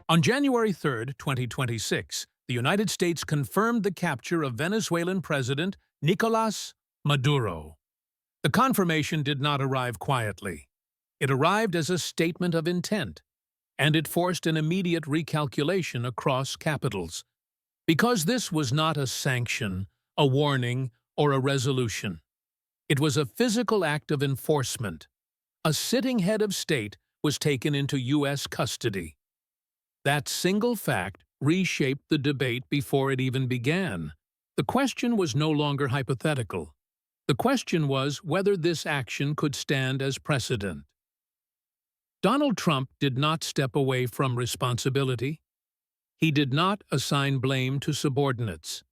On January 3, 2026, the United States confirmed the capture of Venezuelan President Nicolás Maduro. The confirmation did not arrive quietly. It arrived as a statement of intent, and it forced an immediate recalculation across capitals. Because this was not a sanction, a warning, or a resolution. It was a physical act of enforcement. A sitting head of state was taken into U.S. custody. That single fact reshaped the debate before it even began. The question was no longer hypothetical. The question was whether this action could stand as precedent. Donald Trump did not step away from responsibility. He did not assign blame to subordinates.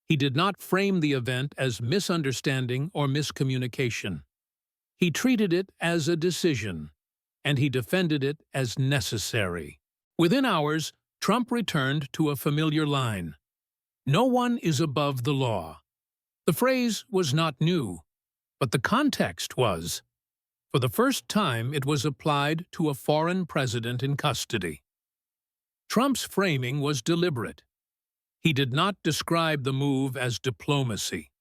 He did not frame the event as misunderstanding or miscommunication. He treated it as a decision, and he defended it as necessary. Within hours, Trump returned to a familiar line. No one is above the law. The phrase was not new, but the context was. For the first time, it was applied to a foreign president in custody. Trump's framing was deliberate. He did not describe the move as diplomacy.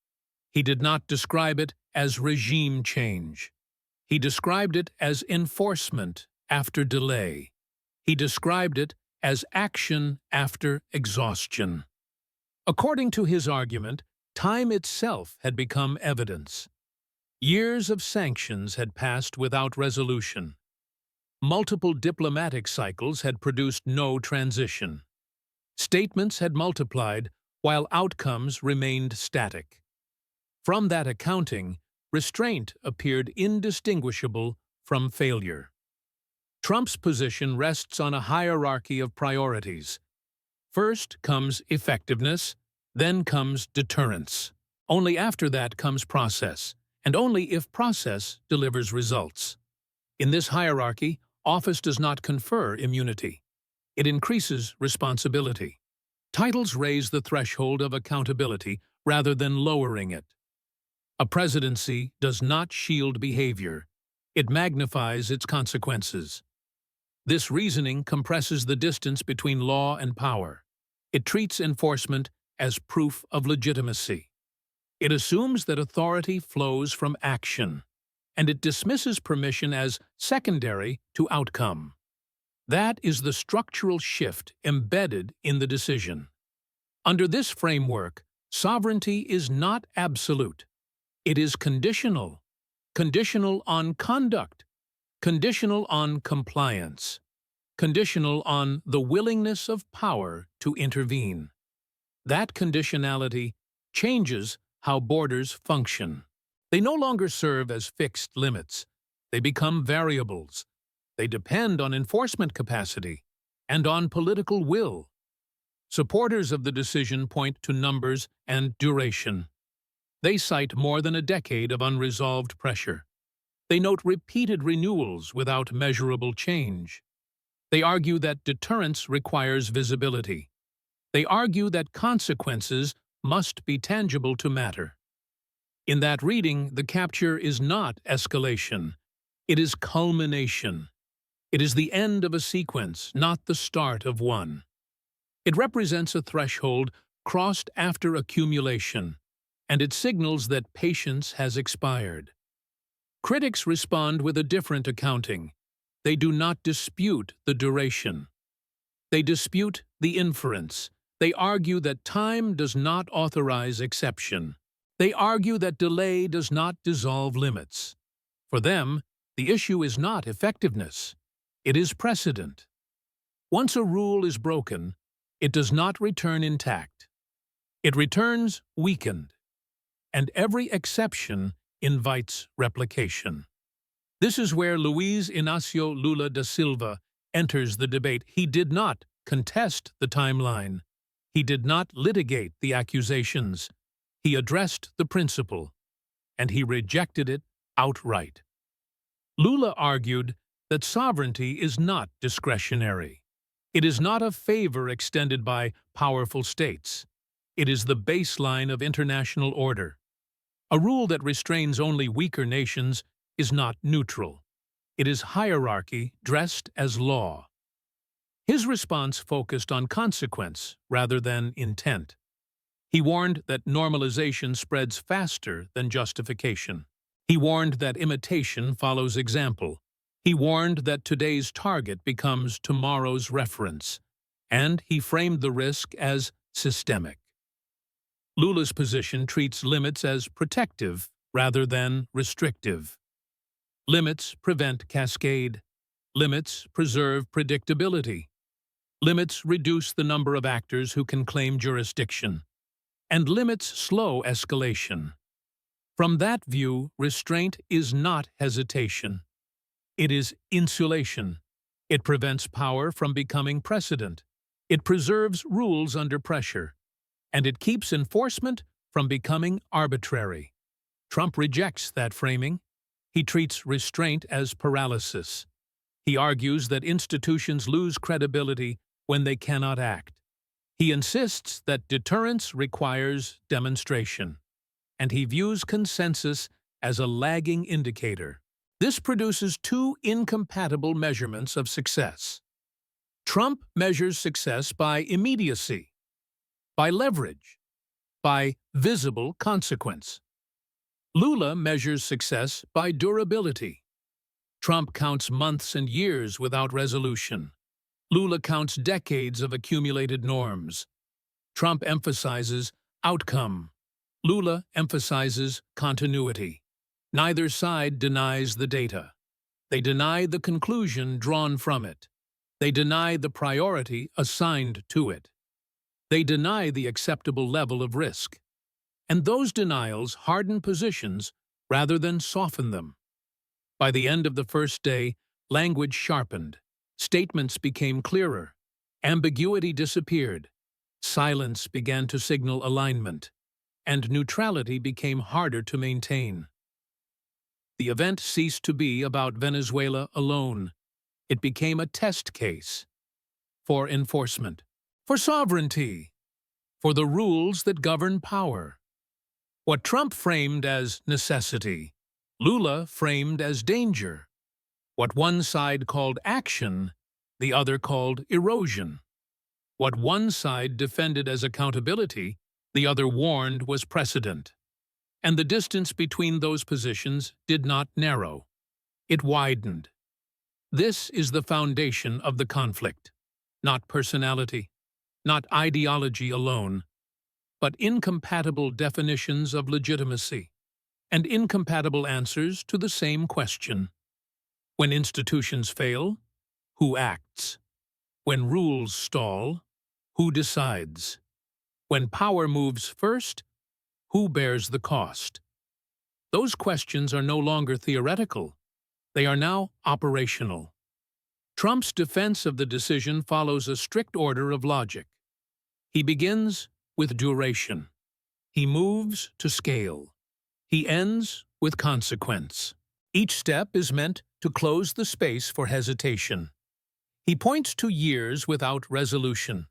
He did not describe it as regime change. He described it as enforcement after delay. He described it as action after exhaustion. According to his argument, time itself had become evidence. Years of sanctions had passed without resolution. Multiple diplomatic cycles had produced no transition. Statements had multiplied while outcomes remained static. From that accounting, restraint appeared indistinguishable from failure. Trump's position rests on a hierarchy of priorities. First comes effectiveness, then comes deterrence. Only after that comes process, and only if process delivers results. In this hierarchy, office does not confer immunity. It increases responsibility. Titles raise the threshold of accountability rather than lowering it. A presidency does not shield behavior. It magnifies its consequences. This reasoning compresses the distance between law and power. It treats enforcement as proof of legitimacy. It assumes that authority flows from action, and it dismisses permission as secondary to outcome. That is the structural shift embedded in the decision. Under this framework, sovereignty is not absolute. It is conditional. Conditional on conduct. Conditional on compliance. Conditional on the willingness of power to intervene. That conditionality changes how borders function. They no longer serve as fixed limits. They become variables. They depend on enforcement capacity and on political will. Supporters of the decision point to numbers and duration. They cite more than a decade of unresolved pressure. They note repeated renewals without measurable change. They argue that deterrence requires visibility. They argue that consequences must be tangible to matter. In that reading, the capture is not escalation. It is culmination. It is the end of a sequence, not the start of one. It represents a threshold crossed after accumulation, and it signals that patience has expired. Critics respond with a different accounting. They do not dispute the duration. They dispute the inference. They argue that time does not authorize exception. They argue that delay does not dissolve limits. For them, the issue is not effectiveness. It is precedent. Once a rule is broken, it does not return intact. It returns weakened. And every exception invites replication. This is where Luiz Inácio Lula da Silva enters the debate. He did not contest the timeline. He did not litigate the accusations. He addressed the principle, and he rejected it outright. Lula argued that sovereignty is not discretionary. It is not a favor extended by powerful states. It is the baseline of international order. A rule that restrains only weaker nations is not neutral. It is hierarchy dressed as law. His response focused on consequence rather than intent. He warned that normalization spreads faster than justification. He warned that imitation follows example. He warned that today's target becomes tomorrow's reference. And he framed the risk as systemic. Lula's position treats limits as protective rather than restrictive. Limits prevent cascade. Limits preserve predictability. Limits reduce the number of actors who can claim jurisdiction. And limits slow escalation. From that view, restraint is not hesitation. It is insulation. It prevents power from becoming precedent. It preserves rules under pressure. And it keeps enforcement from becoming arbitrary. Trump rejects that framing. He treats restraint as paralysis. He argues that institutions lose credibility when they cannot act. He insists that deterrence requires demonstration, and he views consensus as a lagging indicator. This produces two incompatible measurements of success. Trump measures success by immediacy, by leverage, by visible consequence. Lula measures success by durability. Trump counts months and years without resolution. Lula counts decades of accumulated norms. Trump emphasizes outcome. Lula emphasizes continuity. Neither side denies the data. They deny the conclusion drawn from it. They deny the priority assigned to it. They deny the acceptable level of risk. And those denials harden positions rather than soften them. By the end of the first day, language sharpened. Statements became clearer. Ambiguity disappeared. Silence began to signal alignment. And neutrality became harder to maintain. The event ceased to be about Venezuela alone. It became a test case for enforcement, for sovereignty, for the rules that govern power. What Trump framed as necessity, Lula framed as danger. What one side called action, the other called erosion. What one side defended as accountability, the other warned was precedent. And the distance between those positions did not narrow. It widened. This is the foundation of the conflict. Not personality, not ideology alone, but incompatible definitions of legitimacy and incompatible answers to the same question. When institutions fail, who acts? When rules stall, who decides? When power moves first, who bears the cost? Those questions are no longer theoretical. They are now operational. Trump's defense of the decision follows a strict order of logic. He begins with duration. He moves to scale. He ends with consequence. Each step is meant to close the space for hesitation. He points to years without resolution.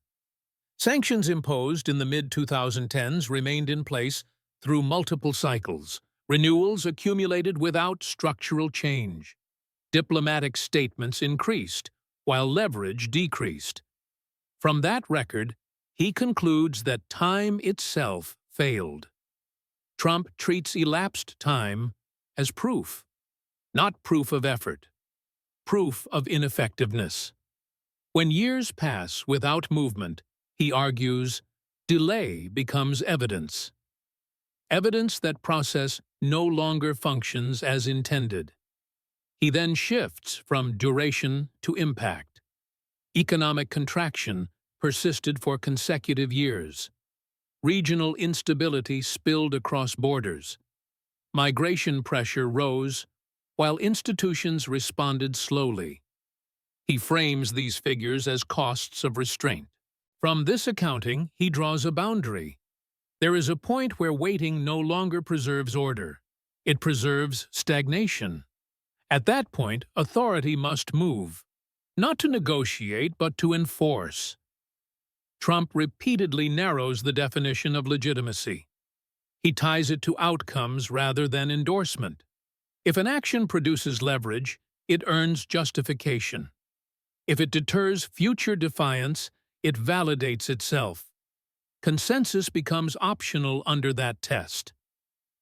Sanctions imposed in the mid-2010s remained in place through multiple cycles. Renewals accumulated without structural change. Diplomatic statements increased, while leverage decreased. From that record, he concludes that time itself failed. Trump treats elapsed time as proof, not proof of effort, proof of ineffectiveness. When years pass without movement, he argues, delay becomes evidence. Evidence that process no longer functions as intended. He then shifts from duration to impact. Economic contraction persisted for consecutive years. Regional instability spilled across borders. Migration pressure rose, while institutions responded slowly. He frames these figures as costs of restraint. From this accounting, he draws a boundary. There is a point where waiting no longer preserves order. It preserves stagnation. At that point, authority must move, not to negotiate, but to enforce. Trump repeatedly narrows the definition of legitimacy. He ties it to outcomes rather than endorsement. If an action produces leverage, it earns justification. If it deters future defiance, it validates itself. Consensus becomes optional under that test.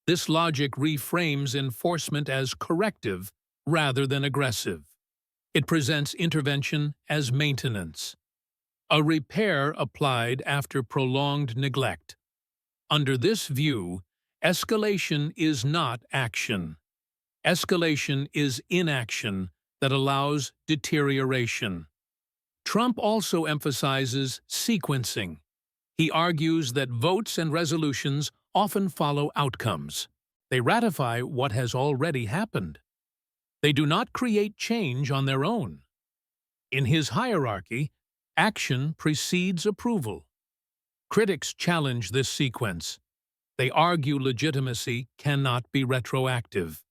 This logic reframes enforcement as corrective rather than aggressive. It presents intervention as maintenance, a repair applied after prolonged neglect. Under this view, escalation is not action. Escalation is inaction that allows deterioration. Trump also emphasizes sequencing. He argues that votes and resolutions often follow outcomes. They ratify what has already happened. They do not create change on their own. In his hierarchy, action precedes approval. Critics challenge this sequence. They argue legitimacy cannot be retroactive.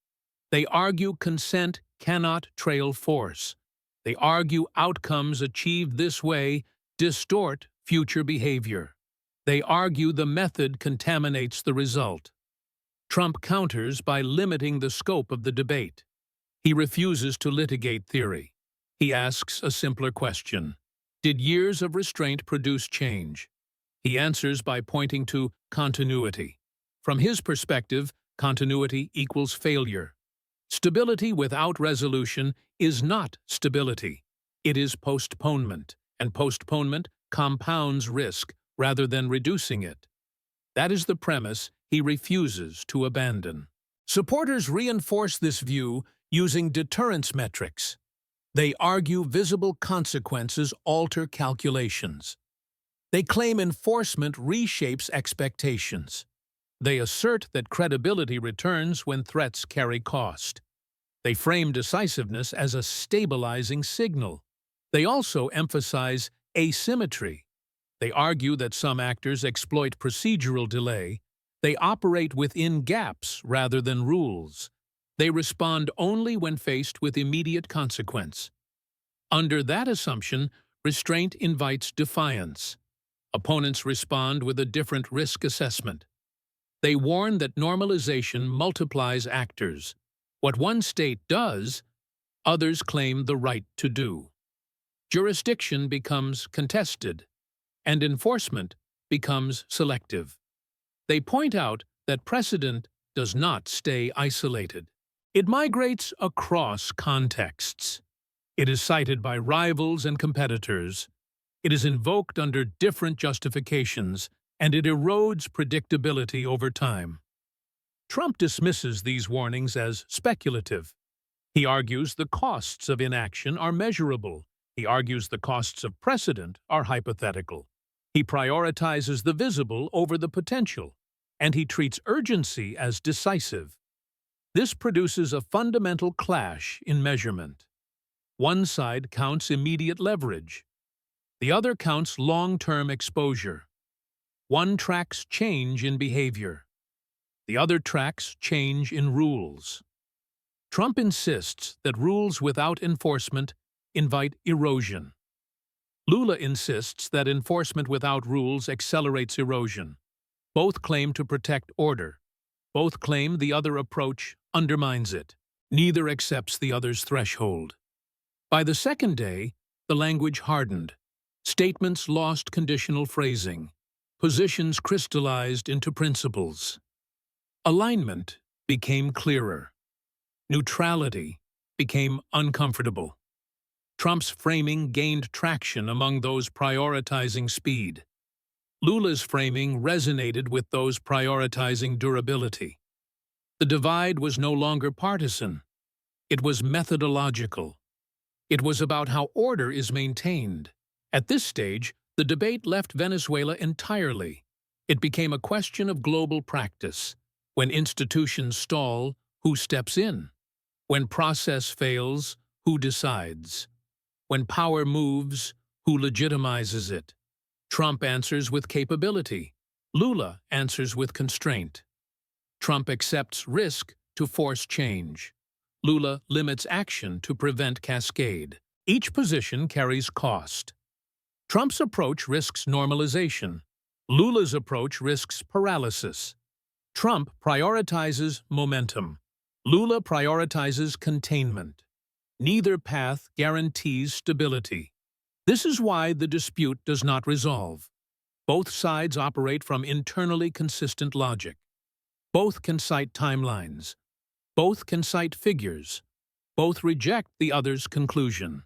They argue consent cannot trail force. They argue outcomes achieved this way distort future behavior. They argue the method contaminates the result. Trump counters by limiting the scope of the debate. He refuses to litigate theory. He asks a simpler question. Did years of restraint produce change? He answers by pointing to continuity. From his perspective, continuity equals failure. Stability without resolution is not stability. It is postponement, and postponement compounds risk rather than reducing it. That is the premise he refuses to abandon. Supporters reinforce this view using deterrence metrics. They argue visible consequences alter calculations. They claim enforcement reshapes expectations. They assert that credibility returns when threats carry cost. They frame decisiveness as a stabilizing signal. They also emphasize asymmetry. They argue that some actors exploit procedural delay. They operate within gaps rather than rules. They respond only when faced with immediate consequence. Under that assumption, restraint invites defiance. Opponents respond with a different risk assessment. They warn that normalization multiplies actors. What one state does, others claim the right to do. Jurisdiction becomes contested, and enforcement becomes selective. They point out that precedent does not stay isolated. It migrates across contexts. It is cited by rivals and competitors. It is invoked under different justifications, and it erodes predictability over time. Trump dismisses these warnings as speculative. He argues the costs of inaction are measurable. He argues the costs of precedent are hypothetical. He prioritizes the visible over the potential, and he treats urgency as decisive. This produces a fundamental clash in measurement. One side counts immediate leverage. The other counts long-term exposure. One tracks change in behavior. The other tracks change in rules. Trump insists that rules without enforcement invite erosion. Lula insists that enforcement without rules accelerates erosion. Both claim to protect order. Both claim the other approach undermines it. Neither accepts the other's threshold. By the second day, the language hardened. Statements lost conditional phrasing. Positions crystallized into principles. Alignment became clearer. Neutrality became uncomfortable. Trump's framing gained traction among those prioritizing speed. Lula's framing resonated with those prioritizing durability. The divide was no longer partisan. It was methodological. It was about how order is maintained. At this stage, the debate left Venezuela entirely. It became a question of global practice. When institutions stall, who steps in? When process fails, who decides? When power moves, who legitimizes it? Trump answers with capability. Lula answers with constraint. Trump accepts risk to force change. Lula limits action to prevent cascade. Each position carries cost. Trump's approach risks normalization. Lula's approach risks paralysis. Trump prioritizes momentum. Lula prioritizes containment. Neither path guarantees stability. This is why the dispute does not resolve. Both sides operate from internally consistent logic. Both can cite timelines. Both can cite figures. Both reject the other's conclusion.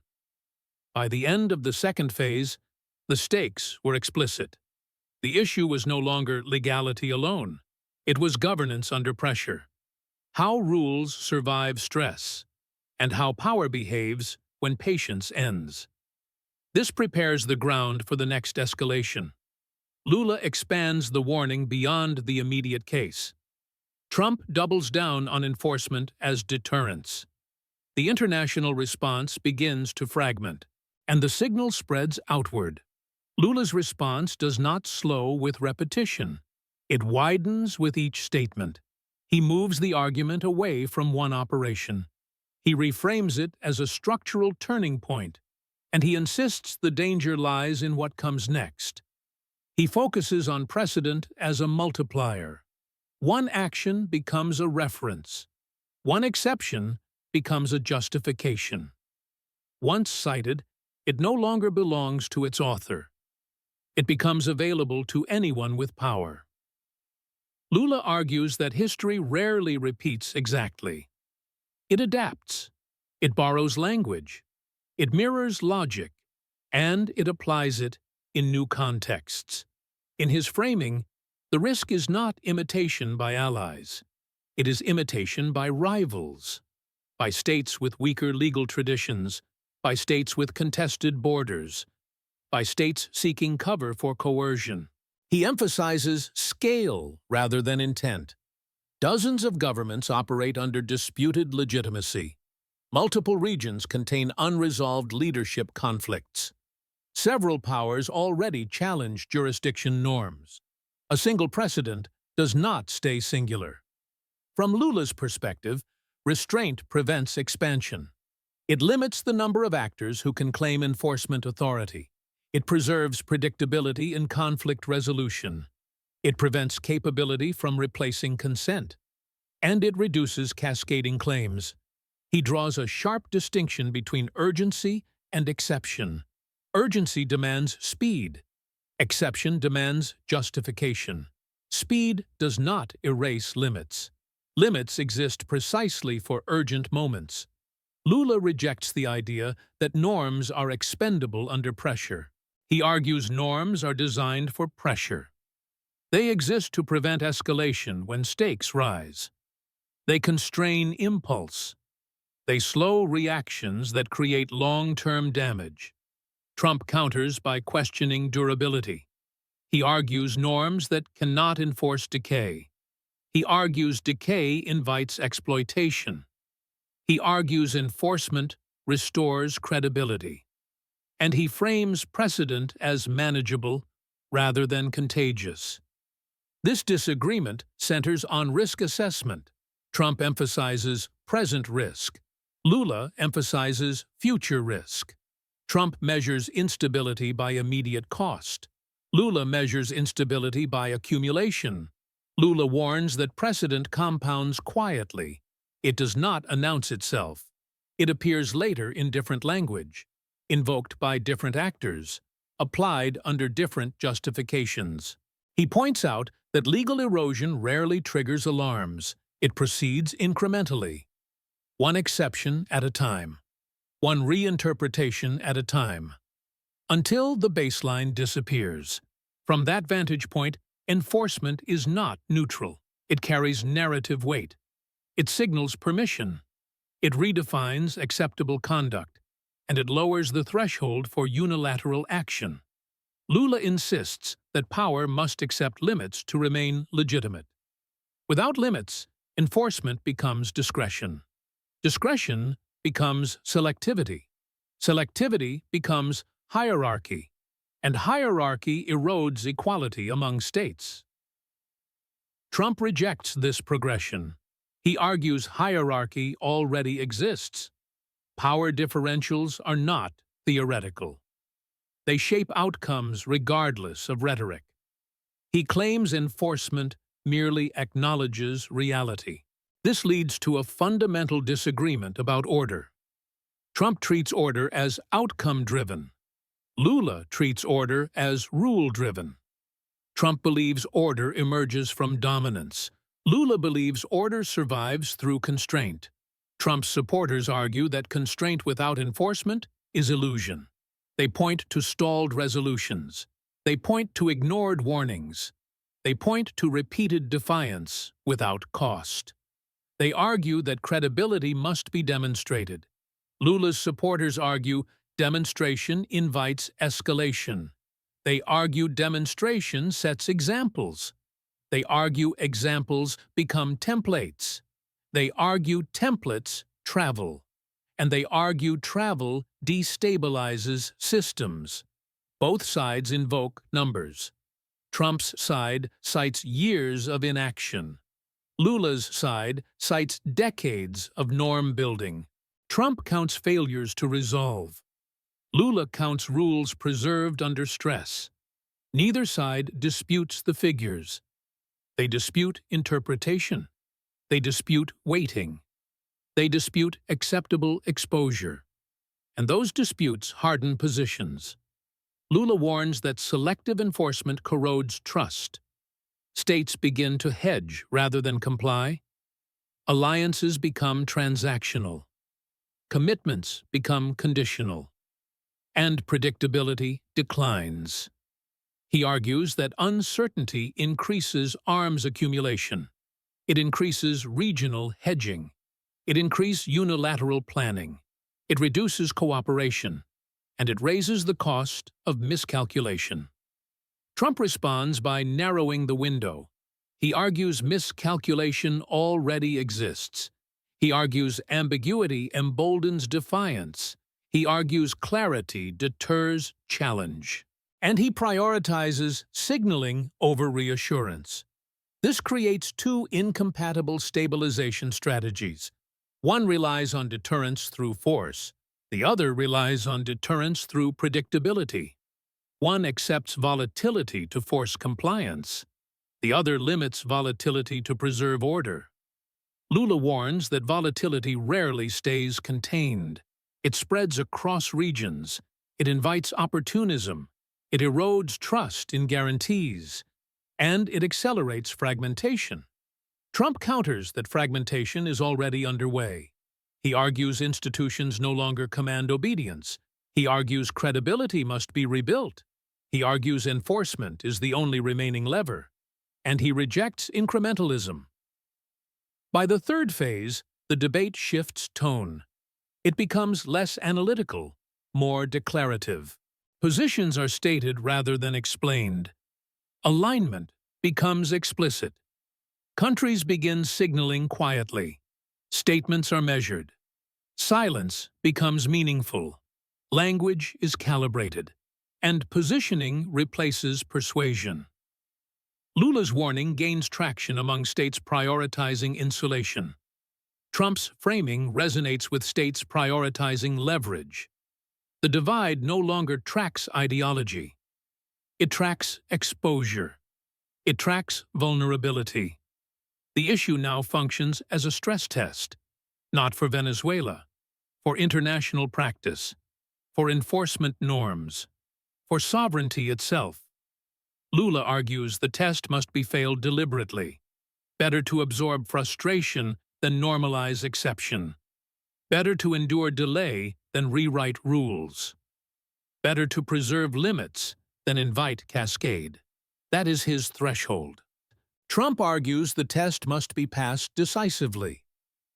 By the end of the second phase, the stakes were explicit. The issue was no longer legality alone. It was governance under pressure. How rules survive stress, and how power behaves when patience ends. This prepares the ground for the next escalation. Lula expands the warning beyond the immediate case. Trump doubles down on enforcement as deterrence. The international response begins to fragment, and the signal spreads outward. Lula's response does not slow with repetition. It widens with each statement. He moves the argument away from one operation. He reframes it as a structural turning point, and he insists the danger lies in what comes next. He focuses on precedent as a multiplier. One action becomes a reference. One exception becomes a justification. Once cited, it no longer belongs to its author. It becomes available to anyone with power. Lula argues that history rarely repeats exactly. It adapts. It borrows language. It mirrors logic. And it applies it in new contexts. In his framing, the risk is not imitation by allies. It is imitation by rivals, by states with weaker legal traditions, by states with contested borders, by states seeking cover for coercion. He emphasizes scale rather than intent. Dozens of governments operate under disputed legitimacy. Multiple regions contain unresolved leadership conflicts. Several powers already challenge jurisdiction norms. A single precedent does not stay singular. From Lula's perspective, restraint prevents expansion. It limits the number of actors who can claim enforcement authority. It preserves predictability in conflict resolution. It prevents capability from replacing consent. And it reduces cascading claims. He draws a sharp distinction between urgency and exception. Urgency demands speed. Exception demands justification. Speed does not erase limits. Limits exist precisely for urgent moments. Lula rejects the idea that norms are expendable under pressure. He argues norms are designed for pressure. They exist to prevent escalation when stakes rise. They constrain impulse. They slow reactions that create long-term damage. Trump counters by questioning durability. He argues norms that cannot enforce decay. He argues decay invites exploitation. He argues enforcement restores credibility. And he frames precedent as manageable rather than contagious. This disagreement centers on risk assessment. Trump emphasizes present risk. Lula emphasizes future risk. Trump measures instability by immediate cost. Lula measures instability by accumulation. Lula warns that precedent compounds quietly. It does not announce itself. It appears later in different language, invoked by different actors, applied under different justifications. He points out that legal erosion rarely triggers alarms. It proceeds incrementally, one exception at a time, one reinterpretation at a time, until the baseline disappears. From that vantage point, enforcement is not neutral. It carries narrative weight. It signals permission. It redefines acceptable conduct, and it lowers the threshold for unilateral action. Lula insists that power must accept limits to remain legitimate. Without limits, enforcement becomes discretion. Discretion becomes selectivity. Selectivity becomes hierarchy. And hierarchy erodes equality among states. Trump rejects this progression. He argues hierarchy already exists. Power differentials are not theoretical. They shape outcomes regardless of rhetoric. He claims enforcement merely acknowledges reality. This leads to a fundamental disagreement about order. Trump treats order as outcome-driven. Lula treats order as rule-driven. Trump believes order emerges from dominance. Lula believes order survives through constraint. Trump's supporters argue that constraint without enforcement is illusion. They point to stalled resolutions. They point to ignored warnings. They point to repeated defiance without cost. They argue that credibility must be demonstrated. Lula's supporters argue demonstration invites escalation. They argue demonstration sets examples. They argue examples become templates. They argue templates travel. And they argue travel destabilizes systems. Both sides invoke numbers. Trump's side cites years of inaction. Lula's side cites decades of norm building. Trump counts failures to resolve. Lula counts rules preserved under stress. Neither side disputes the figures. They dispute interpretation. They dispute weighting. They dispute acceptable exposure. And those disputes harden positions. Lula warns that selective enforcement corrodes trust. States begin to hedge rather than comply. Alliances become transactional. Commitments become conditional. And predictability declines. He argues that uncertainty increases arms accumulation. It increases regional hedging. It increases unilateral planning. It reduces cooperation. And it raises the cost of miscalculation. Trump responds by narrowing the window. He argues miscalculation already exists. He argues ambiguity emboldens defiance. He argues clarity deters challenge. And he prioritizes signaling over reassurance. This creates two incompatible stabilization strategies. One relies on deterrence through force. The other relies on deterrence through predictability. One accepts volatility to force compliance. The other limits volatility to preserve order. Lula warns that volatility rarely stays contained. It spreads across regions. It invites opportunism. It erodes trust in guarantees. And it accelerates fragmentation. Trump counters that fragmentation is already underway. He argues institutions no longer command obedience. He argues credibility must be rebuilt. He argues enforcement is the only remaining lever. And he rejects incrementalism. By the third phase, the debate shifts tone. It becomes less analytical, more declarative. Positions are stated rather than explained. Alignment becomes explicit. Countries begin signaling quietly. Statements are measured. Silence becomes meaningful. Language is calibrated. And positioning replaces persuasion. Lula's warning gains traction among states prioritizing insulation. Trump's framing resonates with states prioritizing leverage. The divide no longer tracks ideology. It tracks exposure. It tracks vulnerability. The issue now functions as a stress test, not for Venezuela, for international practice, for enforcement norms, for sovereignty itself. Lula argues the test must be failed deliberately. Better to absorb frustration than normalize exception. Better to endure delay than rewrite rules. Better to preserve limits than invite cascade. That is his threshold. Trump argues the test must be passed decisively.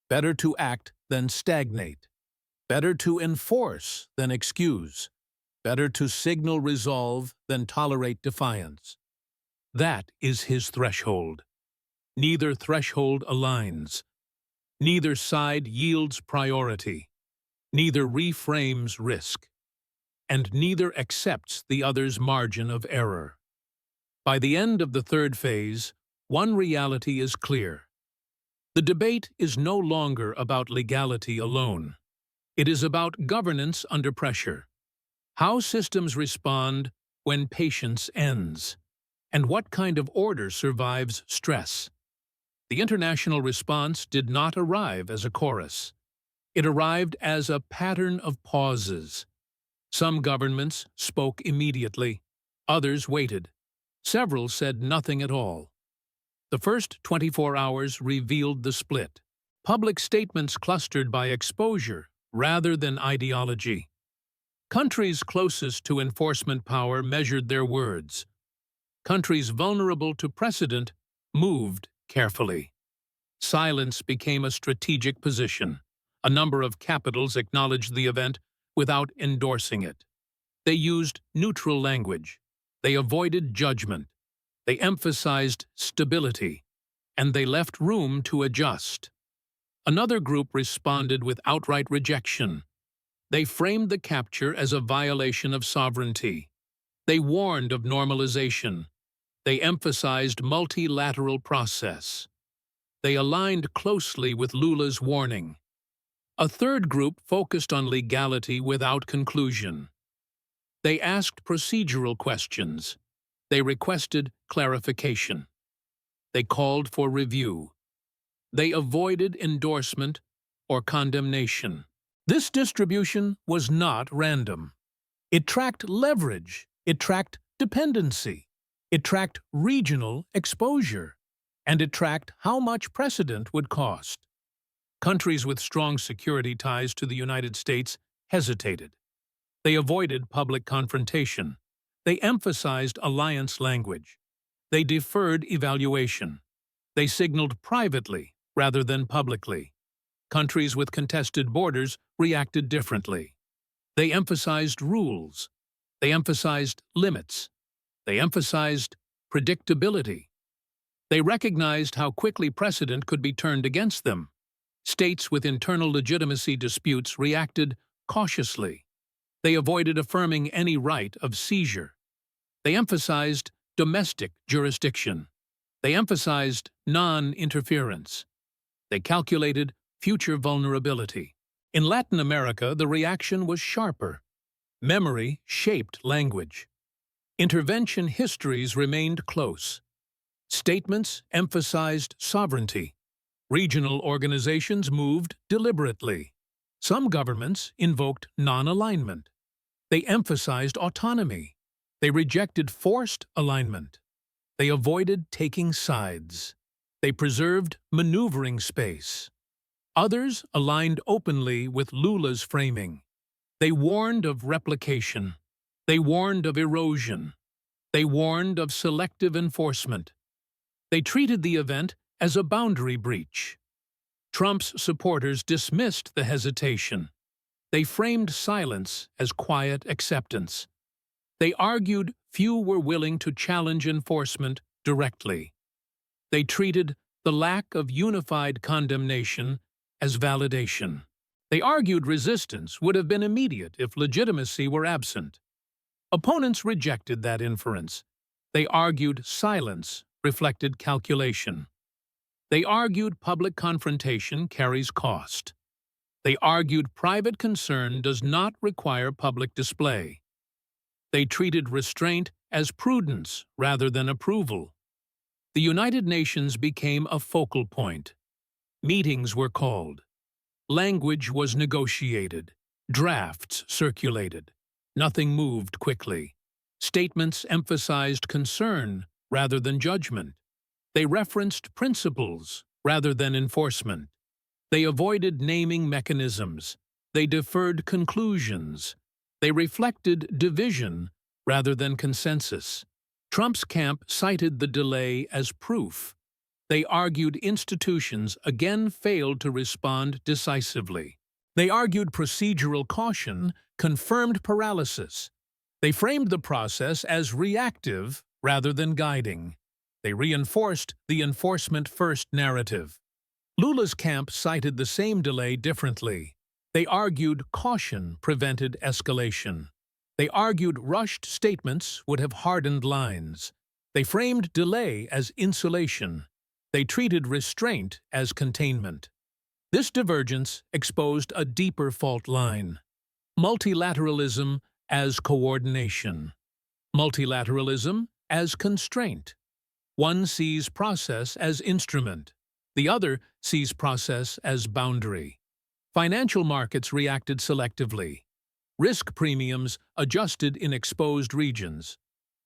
Better to act than stagnate. Better to enforce than excuse. Better to signal resolve than tolerate defiance. That is his threshold. Neither threshold aligns. Neither side yields priority. Neither reframes risk. And neither accepts the other's margin of error. By the end of the third phase, one reality is clear. The debate is no longer about legality alone. It is about governance under pressure. How systems respond when patience ends. And what kind of order survives stress. The international response did not arrive as a chorus. It arrived as a pattern of pauses. Some governments spoke immediately. Others waited. Several said nothing at all. The first 24 hours revealed the split. Public statements clustered by exposure rather than ideology. Countries closest to enforcement power measured their words. Countries vulnerable to precedent moved carefully. Silence became a strategic position. A number of capitals acknowledged the event without endorsing it. They used neutral language. They avoided judgment. They emphasized stability, and they left room to adjust. Another group responded with outright rejection. They framed the capture as a violation of sovereignty. They warned of normalization. They emphasized multilateral process. They aligned closely with Lula's warning. A third group focused on legality without conclusion. They asked procedural questions. They requested clarification. They called for review. They avoided endorsement or condemnation. This distribution was not random. It tracked leverage. It tracked dependency. It tracked regional exposure. And it tracked how much precedent would cost. Countries with strong security ties to the United States hesitated. They avoided public confrontation. They emphasized alliance language. They deferred evaluation. They signaled privately rather than publicly. Countries with contested borders reacted differently. They emphasized rules. They emphasized limits. They emphasized predictability. They recognized how quickly precedent could be turned against them. States with internal legitimacy disputes reacted cautiously. They avoided affirming any right of seizure. They emphasized domestic jurisdiction. They emphasized non-interference. They calculated future vulnerability. In Latin America, the reaction was sharper. Memory shaped language. Intervention histories remained close. Statements emphasized sovereignty. Regional organizations moved deliberately. Some governments invoked non-alignment. They emphasized autonomy. They rejected forced alignment. They avoided taking sides. They preserved maneuvering space. Others aligned openly with Lula's framing. They warned of replication. They warned of erosion. They warned of selective enforcement. They treated the event as a boundary breach. Trump's supporters dismissed the hesitation. They framed silence as quiet acceptance. They argued few were willing to challenge enforcement directly. They treated the lack of unified condemnation as validation. They argued resistance would have been immediate if legitimacy were absent. Opponents rejected that inference. They argued silence reflected calculation. They argued public confrontation carries cost. They argued private concern does not require public display. They treated restraint as prudence rather than approval. The United Nations became a focal point. Meetings were called. Language was negotiated. Drafts circulated. Nothing moved quickly. Statements emphasized concern rather than judgment. They referenced principles rather than enforcement. They avoided naming mechanisms. They deferred conclusions. They reflected division rather than consensus. Trump's camp cited the delay as proof. They argued institutions again failed to respond decisively. They argued procedural caution confirmed paralysis. They framed the process as reactive rather than guiding. They reinforced the enforcement-first narrative. Lula's camp cited the same delay differently. They argued caution prevented escalation. They argued rushed statements would have hardened lines. They framed delay as insulation. They treated restraint as containment. This divergence exposed a deeper fault line. Multilateralism as coordination. Multilateralism as constraint. One sees process as instrument. The other sees process as boundary. Financial markets reacted selectively. Risk premiums adjusted in exposed regions.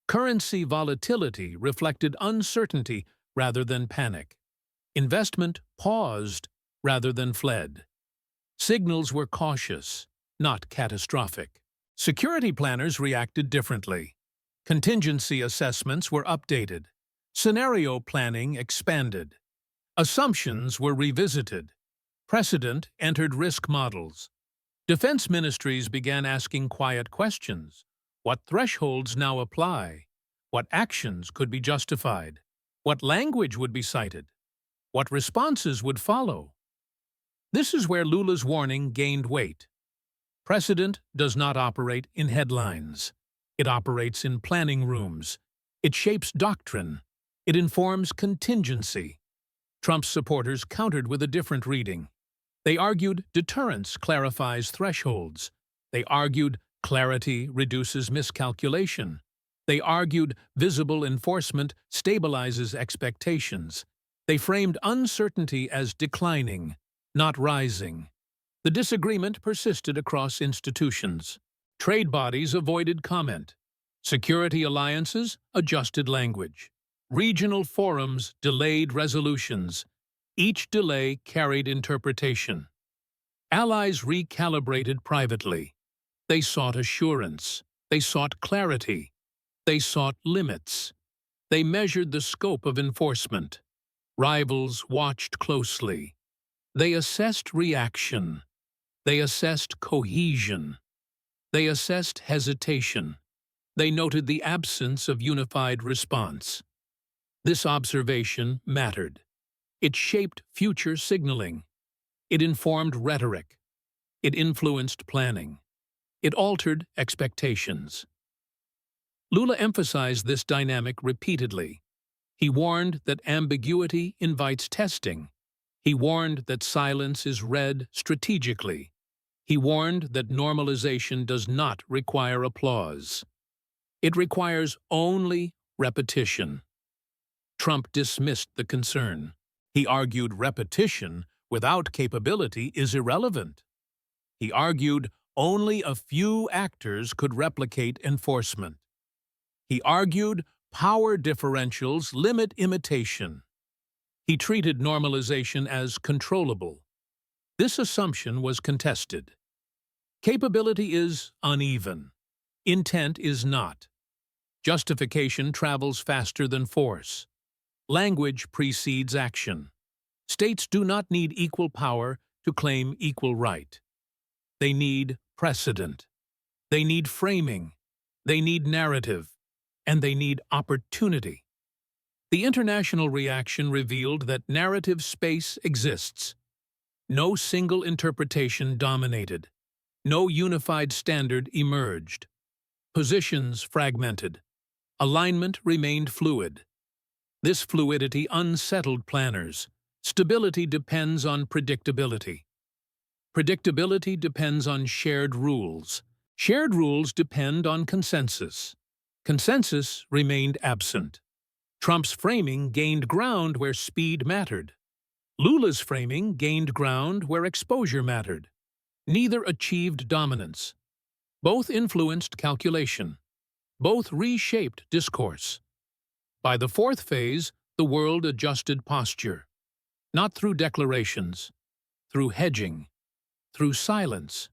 Currency volatility reflected uncertainty rather than panic. Investment paused rather than fled. Signals were cautious, not catastrophic. Security planners reacted differently. Contingency assessments were updated. Scenario planning expanded. Assumptions were revisited. Precedent entered risk models. Defense ministries began asking quiet questions. What thresholds now apply? What actions could be justified? What language would be cited? What responses would follow? This is where Lula's warning gained weight. Precedent does not operate in headlines. It operates in planning rooms. It shapes doctrine. It informs contingency. Trump's supporters countered with a different reading. They argued deterrence clarifies thresholds. They argued clarity reduces miscalculation. They argued visible enforcement stabilizes expectations. They framed uncertainty as declining, not rising. The disagreement persisted across institutions. Trade bodies avoided comment. Security alliances adjusted language. Regional forums delayed resolutions. Each delay carried interpretation. Allies recalibrated privately. They sought assurance. They sought clarity. They sought limits. They measured the scope of enforcement. Rivals watched closely. They assessed reaction. They assessed cohesion. They assessed hesitation. They noted the absence of unified response. This observation mattered. It shaped future signaling. It informed rhetoric. It influenced planning. It altered expectations. Lula emphasized this dynamic repeatedly. He warned that ambiguity invites testing. He warned that silence is read strategically. He warned that normalization does not require applause. It requires only repetition. Trump dismissed the concern. He argued repetition without capability is irrelevant. He argued only a few actors could replicate enforcement. He argued power differentials limit imitation. He treated normalization as controllable. This assumption was contested. Capability is uneven. Intent is not. Justification travels faster than force. Language precedes action. States do not need equal power to claim equal right. They need precedent. They need framing. They need narrative. And they need opportunity. The international reaction revealed that narrative space exists. No single interpretation dominated. No unified standard emerged. Positions fragmented. Alignment remained fluid. This fluidity unsettled planners. Stability depends on predictability. Predictability depends on shared rules. Shared rules depend on consensus. Consensus remained absent. Trump's framing gained ground where speed mattered. Lula's framing gained ground where exposure mattered. Neither achieved dominance. Both influenced calculation. Both reshaped discourse. By the fourth phase, the world adjusted posture. Not through declarations, through hedging, through silence,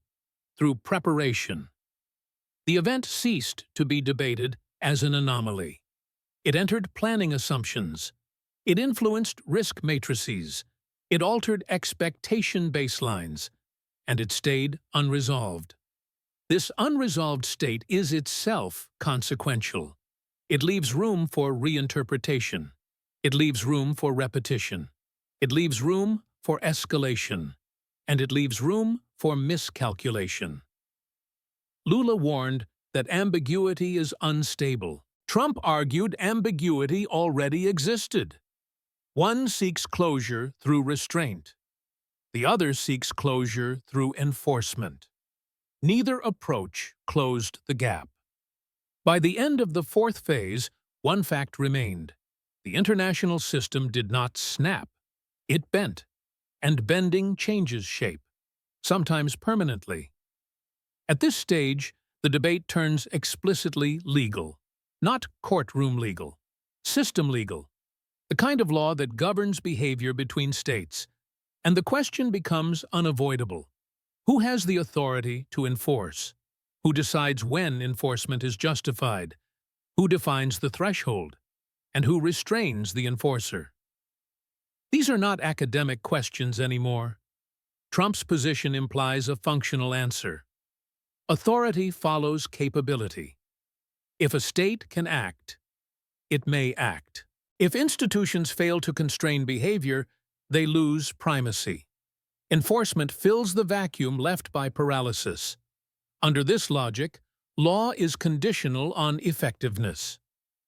through preparation. The event ceased to be debated as an anomaly. It entered planning assumptions. It influenced risk matrices. It altered expectation baselines. And it stayed unresolved. This unresolved state is itself consequential. It leaves room for reinterpretation. It leaves room for repetition. It leaves room for escalation. And it leaves room for miscalculation. Lula warned that ambiguity is unstable. Trump argued ambiguity already existed. One seeks closure through restraint. The other seeks closure through enforcement. Neither approach closed the gap. By the end of the fourth phase, one fact remained. The international system did not snap. It bent. And bending changes shape. sometimes permanently. At this stage, the debate turns explicitly legal, not courtroom legal, system legal, the kind of law that governs behavior between states, and the question becomes unavoidable. Who has the authority to enforce? Who decides when enforcement is justified? Who defines the threshold? And who restrains the enforcer? These are not academic questions anymore. Trump's position implies a functional answer. Authority follows capability. If a state can act, it may act. If institutions fail to constrain behavior, they lose primacy. Enforcement fills the vacuum left by paralysis. Under this logic, law is conditional on effectiveness.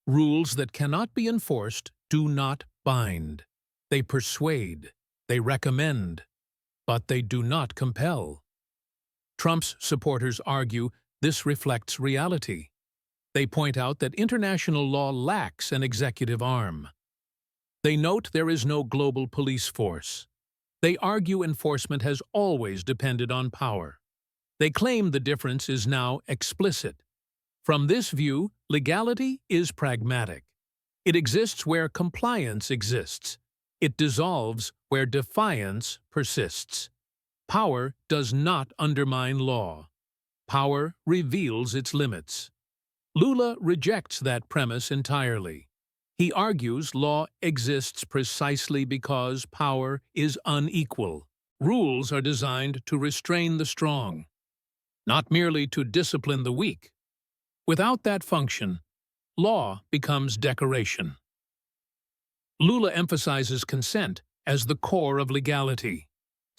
Rules that cannot be enforced do not bind. They persuade, they recommend, but they do not compel. Trump's supporters argue this reflects reality. They point out that international law lacks an executive arm. They note there is no global police force. They argue enforcement has always depended on power. They claim the difference is now explicit. From this view, legality is pragmatic. It exists where compliance exists. It dissolves where defiance persists. Power does not undermine law. Power reveals its limits. Lula rejects that premise entirely. He argues law exists precisely because power is unequal. Rules are designed to restrain the strong, not merely to discipline the weak. Without that function, law becomes decoration. Lula emphasizes consent as the core of legality.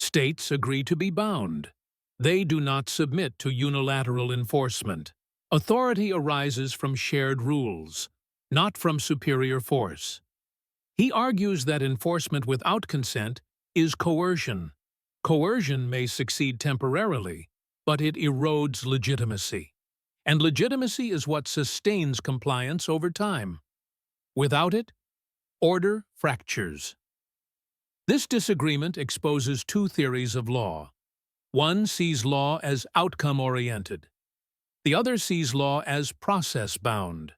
States agree to be bound. They do not submit to unilateral enforcement. Authority arises from shared rules, not from superior force. He argues that enforcement without consent is coercion. Coercion may succeed temporarily, but it erodes legitimacy. And legitimacy is what sustains compliance over time. Without it, order fractures. This disagreement exposes two theories of law. One sees law as outcome-oriented. The other sees law as process-bound.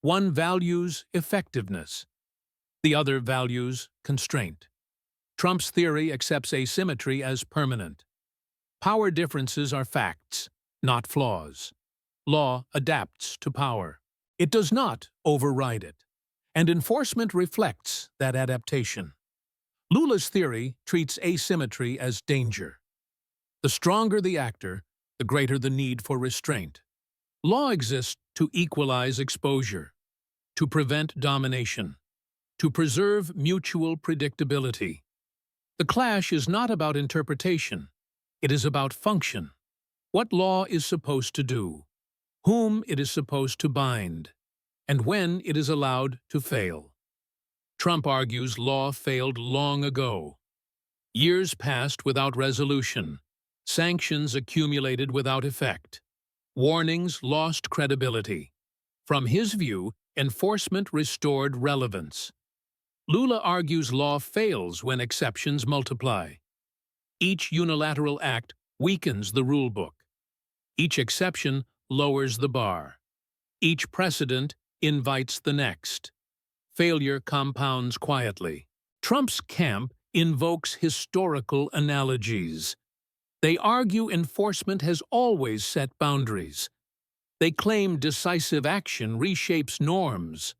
One values effectiveness. The other values constraint. Trump's theory accepts asymmetry as permanent. Power differences are facts, not flaws. Law adapts to power. It does not override it, and enforcement reflects that adaptation. Lula's theory treats asymmetry as danger. The stronger the actor, the greater the need for restraint. Law exists to equalize exposure, to prevent domination, to preserve mutual predictability. The clash is not about interpretation. It is about function. What law is supposed to do, whom it is supposed to bind, and when it is allowed to fail. Trump argues law failed long ago. Years passed without resolution. Sanctions accumulated without effect. Warnings lost credibility. From his view, enforcement restored relevance. Lula argues law fails when exceptions multiply. Each unilateral act weakens the rulebook. Each exception lowers the bar. Each precedent invites the next. Failure compounds quietly. Trump's camp invokes historical analogies. They argue enforcement has always set boundaries. They claim decisive action reshapes norms.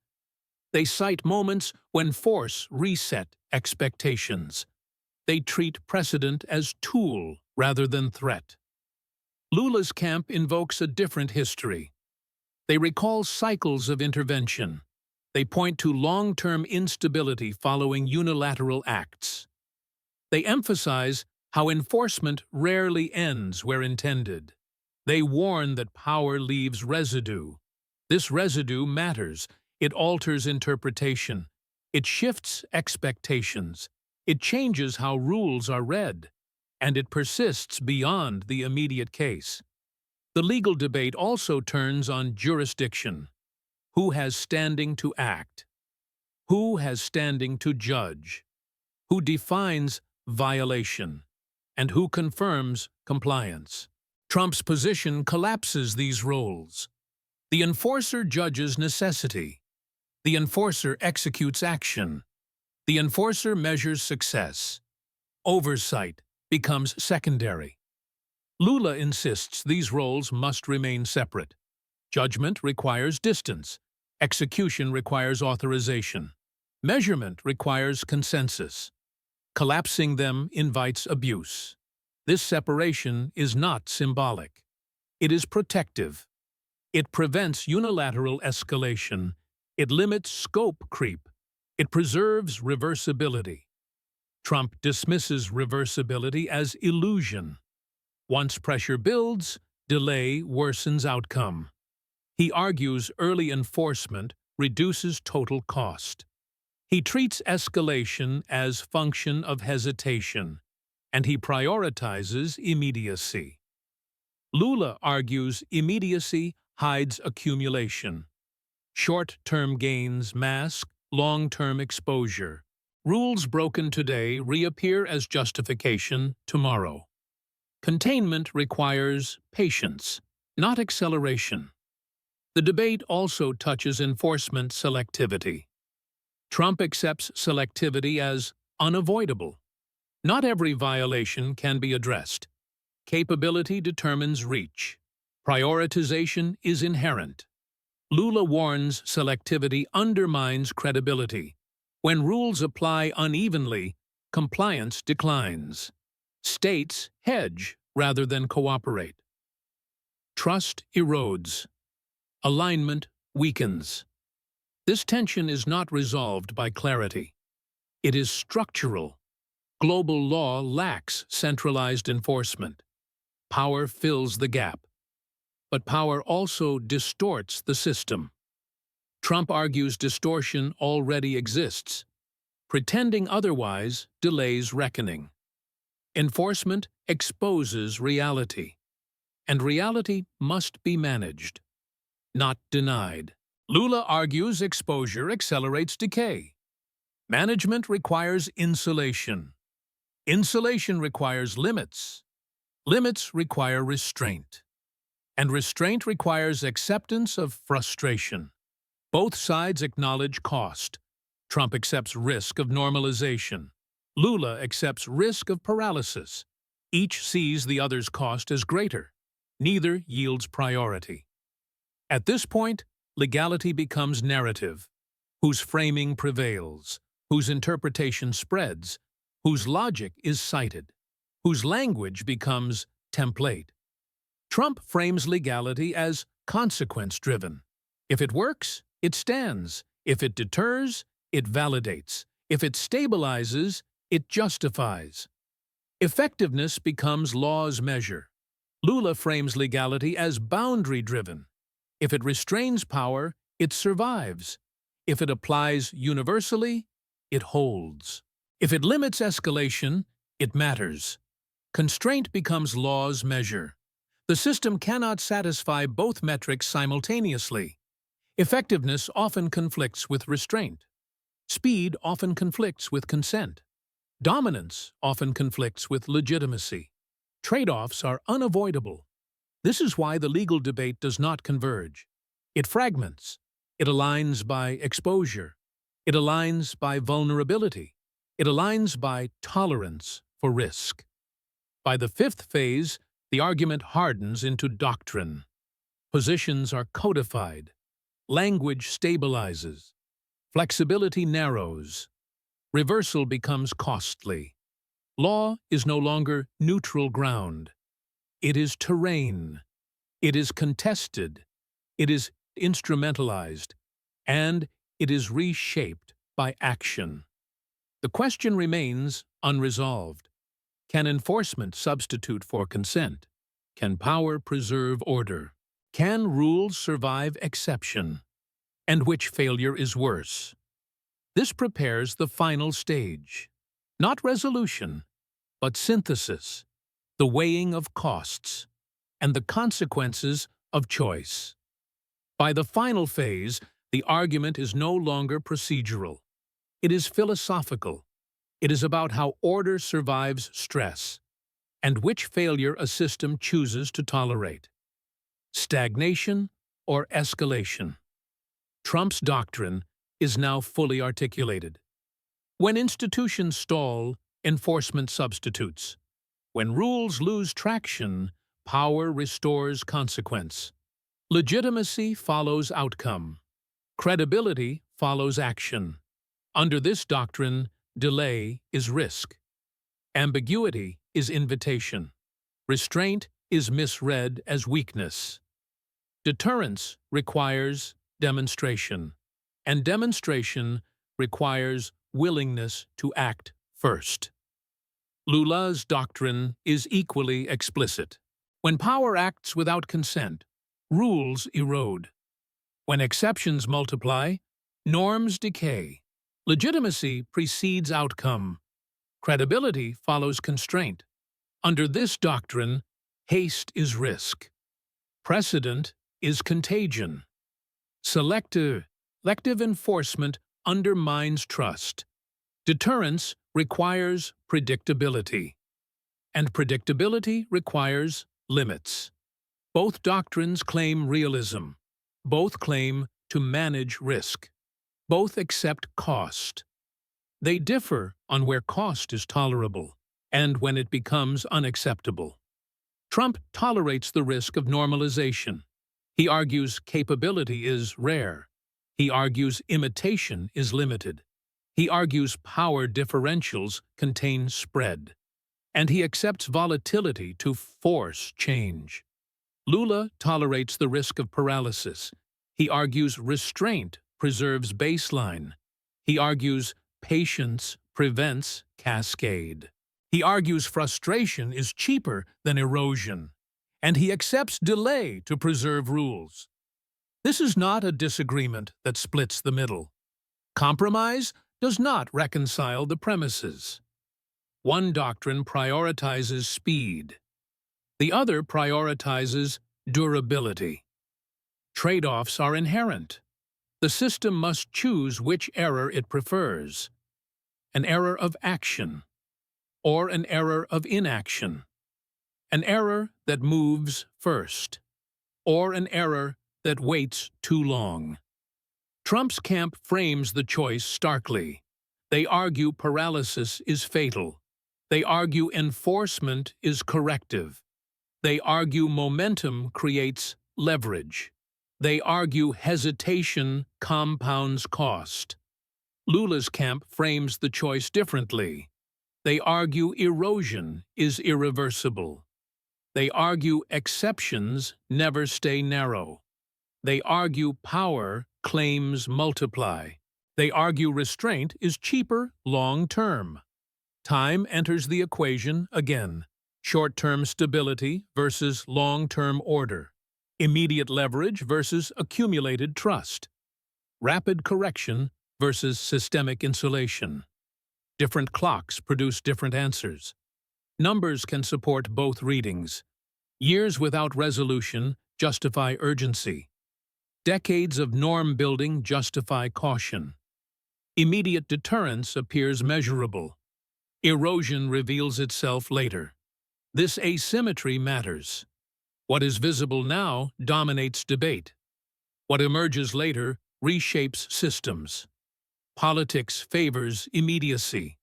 They cite moments when force reset expectations. They treat precedent as tool rather than threat. Lula's camp invokes a different history. They recall cycles of intervention. They point to long-term instability following unilateral acts. They emphasize how enforcement rarely ends where intended. They warn that power leaves residue. This residue matters. It alters interpretation. It shifts expectations. It changes how rules are read. And it persists beyond the immediate case. The legal debate also turns on jurisdiction. Who has standing to act? Who has standing to judge? Who defines violation? and who confirms compliance. Trump's position collapses these roles. The enforcer judges necessity. The enforcer executes action. The enforcer measures success. Oversight becomes secondary. Lula insists these roles must remain separate. Judgment requires distance. Execution requires authorization. Measurement requires consensus. Collapsing them invites abuse. This separation is not symbolic. It is protective. It prevents unilateral escalation. It limits scope creep. It preserves reversibility. Trump dismisses reversibility as illusion. Once pressure builds, delay worsens outcome. He argues early enforcement reduces total cost. He treats escalation as function of hesitation, and he prioritizes immediacy. Lula argues immediacy hides accumulation. Short-term gains mask long-term exposure. Rules broken today reappear as justification tomorrow. Containment requires patience, not acceleration. The debate also touches enforcement selectivity. Trump accepts selectivity as unavoidable. Not every violation can be addressed. Capability determines reach. Prioritization is inherent. Lula warns selectivity undermines credibility. When rules apply unevenly, compliance declines. States hedge rather than cooperate. Trust erodes. Alignment weakens. This tension is not resolved by clarity. It is structural. Global law lacks centralized enforcement. Power fills the gap. But power also distorts the system. Trump argues distortion already exists. Pretending otherwise delays reckoning. Enforcement exposes reality. And reality must be managed, not denied. Lula argues exposure accelerates decay. Management requires insulation. Insulation requires limits. Limits require restraint. And restraint requires acceptance of frustration. Both sides acknowledge cost. Trump accepts risk of normalization. Lula accepts risk of paralysis. Each sees the other's cost as greater. Neither yields priority. At this point, legality becomes narrative, whose framing prevails, whose interpretation spreads, whose logic is cited, whose language becomes template. Trump frames legality as consequence-driven. If it works, it stands. If it deters, it validates. If it stabilizes, it justifies. Effectiveness becomes law's measure. Lula frames legality as boundary-driven. If it restrains power, it survives. If it applies universally, it holds. If it limits escalation, it matters. Constraint becomes law's measure. The system cannot satisfy both metrics simultaneously. Effectiveness often conflicts with restraint. Speed often conflicts with consent. Dominance often conflicts with legitimacy. Trade-offs are unavoidable. This is why the legal debate does not converge. It fragments. It aligns by exposure. It aligns by vulnerability. It aligns by tolerance for risk. By the fifth phase, the argument hardens into doctrine. Positions are codified. Language stabilizes. Flexibility narrows. Reversal becomes costly. Law is no longer neutral ground. It is terrain. It is contested. It is instrumentalized. And it is reshaped by action. The question remains unresolved. Can enforcement substitute for consent? Can power preserve order? Can rules survive exception? And which failure is worse? This prepares the final stage. Not resolution, but synthesis, the weighing of costs, and the consequences of choice. By the final phase, the argument is no longer procedural. It is philosophical. It is about how order survives stress, and which failure a system chooses to tolerate. Stagnation or escalation. Trump's doctrine is now fully articulated. When institutions stall, enforcement substitutes. When rules lose traction, power restores consequence. Legitimacy follows outcome. Credibility follows action. Under this doctrine, delay is risk. Ambiguity is invitation. Restraint is misread as weakness. Deterrence requires demonstration, and demonstration requires willingness to act first. Lula's doctrine is equally explicit. When power acts without consent, rules erode. When exceptions multiply, norms decay. Legitimacy precedes outcome. Credibility follows constraint. Under this doctrine, haste is risk. Precedent is contagion. Selective enforcement undermines trust. Deterrence requires predictability, and predictability requires limits. Both doctrines claim realism. Both claim to manage risk. Both accept cost. They differ on where cost is tolerable and when it becomes unacceptable. Trump tolerates the risk of normalization. He argues capability is rare. He argues imitation is limited. He argues power differentials contain spread. And he accepts volatility to force change. Lula tolerates the risk of paralysis. He argues restraint preserves baseline. He argues patience prevents cascade. He argues frustration is cheaper than erosion. And he accepts delay to preserve rules. This is not a disagreement that splits the middle. Compromise does not reconcile the premises. One doctrine prioritizes speed. The other prioritizes durability. Trade-offs are inherent. The system must choose which error it prefers: an error of action or an error of inaction, an error that moves first or an error that waits too long. Trump's camp frames the choice starkly. They argue paralysis is fatal. They argue enforcement is corrective. They argue momentum creates leverage. They argue hesitation compounds cost. Lula's camp frames the choice differently. They argue erosion is irreversible. They argue exceptions never stay narrow. They argue power claims multiply. They argue restraint is cheaper long-term. Time enters the equation again. Short-term stability versus long-term order. Immediate leverage versus accumulated trust. Rapid correction versus systemic insulation. Different clocks produce different answers. Numbers can support both readings. Years without resolution justify urgency. Decades of norm building justify caution. Immediate deterrence appears measurable. Erosion reveals itself later. This asymmetry matters. What is visible now dominates debate. What emerges later reshapes systems. Politics favors immediacy.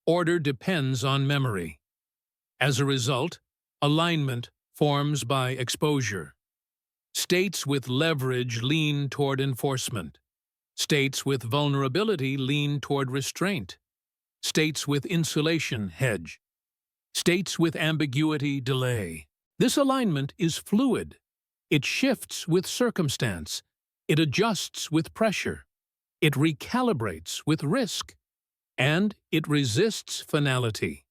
Order depends on memory. As a result, alignment forms by exposure. States with leverage lean toward enforcement. States with vulnerability lean toward restraint. States with insulation hedge. States with ambiguity delay. This alignment is fluid. It shifts with circumstance. It adjusts with pressure. It recalibrates with risk. And it resists finality.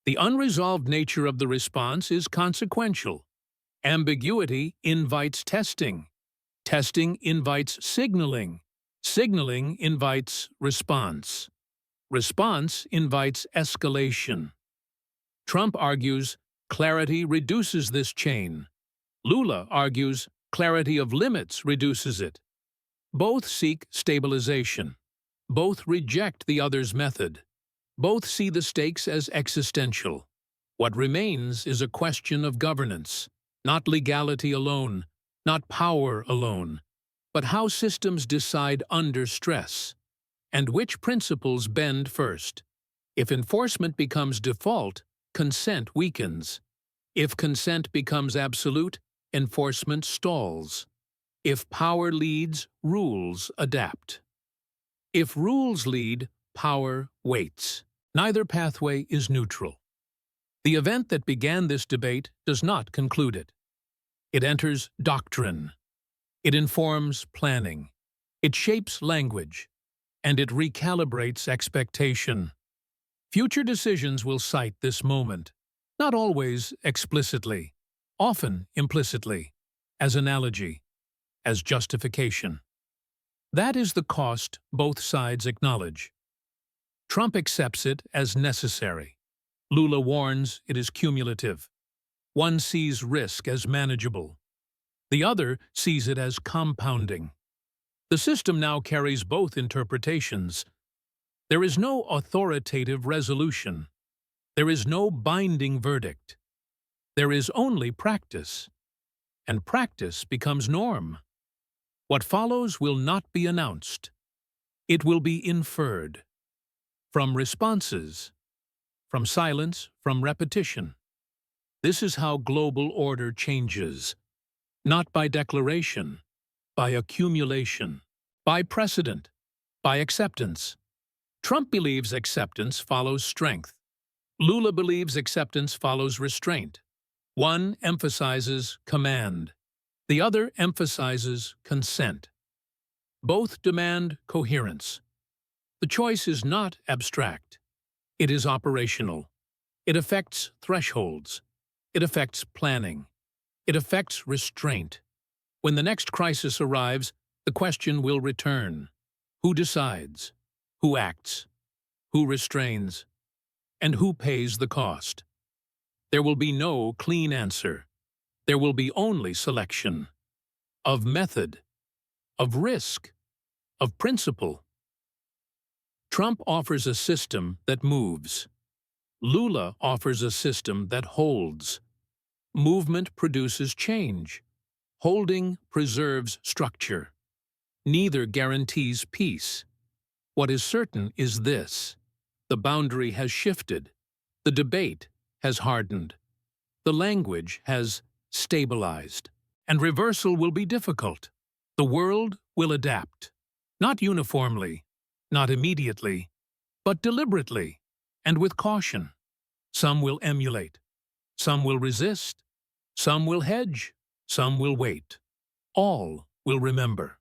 The unresolved nature of the response is consequential. Ambiguity invites testing. Testing invites signaling. Signaling invites response. Response invites escalation. Trump argues clarity reduces this chain. Lula argues clarity of limits reduces it. Both seek stabilization. Both reject the other's method. Both see the stakes as existential. What remains is a question of governance, not legality alone, not power alone, but how systems decide under stress, and which principles bend first. If enforcement becomes default, consent weakens. If consent becomes absolute, enforcement stalls. If power leads, rules adapt. If rules lead, power waits. Neither pathway is neutral. The event that began this debate does not conclude it. It enters doctrine. It informs planning. It shapes language. And it recalibrates expectation. Future decisions will cite this moment, not always explicitly, often implicitly, as analogy, as justification. That is the cost both sides acknowledge. Trump accepts it as necessary. Lula warns it is cumulative. One sees risk as manageable. The other sees it as compounding. The system now carries both interpretations. There is no authoritative resolution. There is no binding verdict. There is only practice. And practice becomes norm. What follows will not be announced. It will be inferred. From responses, from silence, from repetition. This is how global order changes. Not by declaration, by accumulation, by precedent, by acceptance. Trump believes acceptance follows strength. Lula believes acceptance follows restraint. One emphasizes command. The other emphasizes consent. Both demand coherence. The choice is not abstract. It is operational. It affects thresholds. It affects planning. It affects restraint. When the next crisis arrives, the question will return. Who decides? Who acts? Who restrains? And who pays the cost? There will be no clean answer. There will be only selection. Of method. Of risk. Of principle. Trump offers a system that moves. Lula offers a system that holds. Movement produces change. Holding preserves structure. Neither guarantees peace. What is certain is this: the boundary has shifted. The debate has hardened. The language has stabilized. And reversal will be difficult. The world will adapt. Not uniformly, not immediately, but deliberately and with caution. Some will emulate. Some will resist. Some will hedge. Some will wait. All will remember.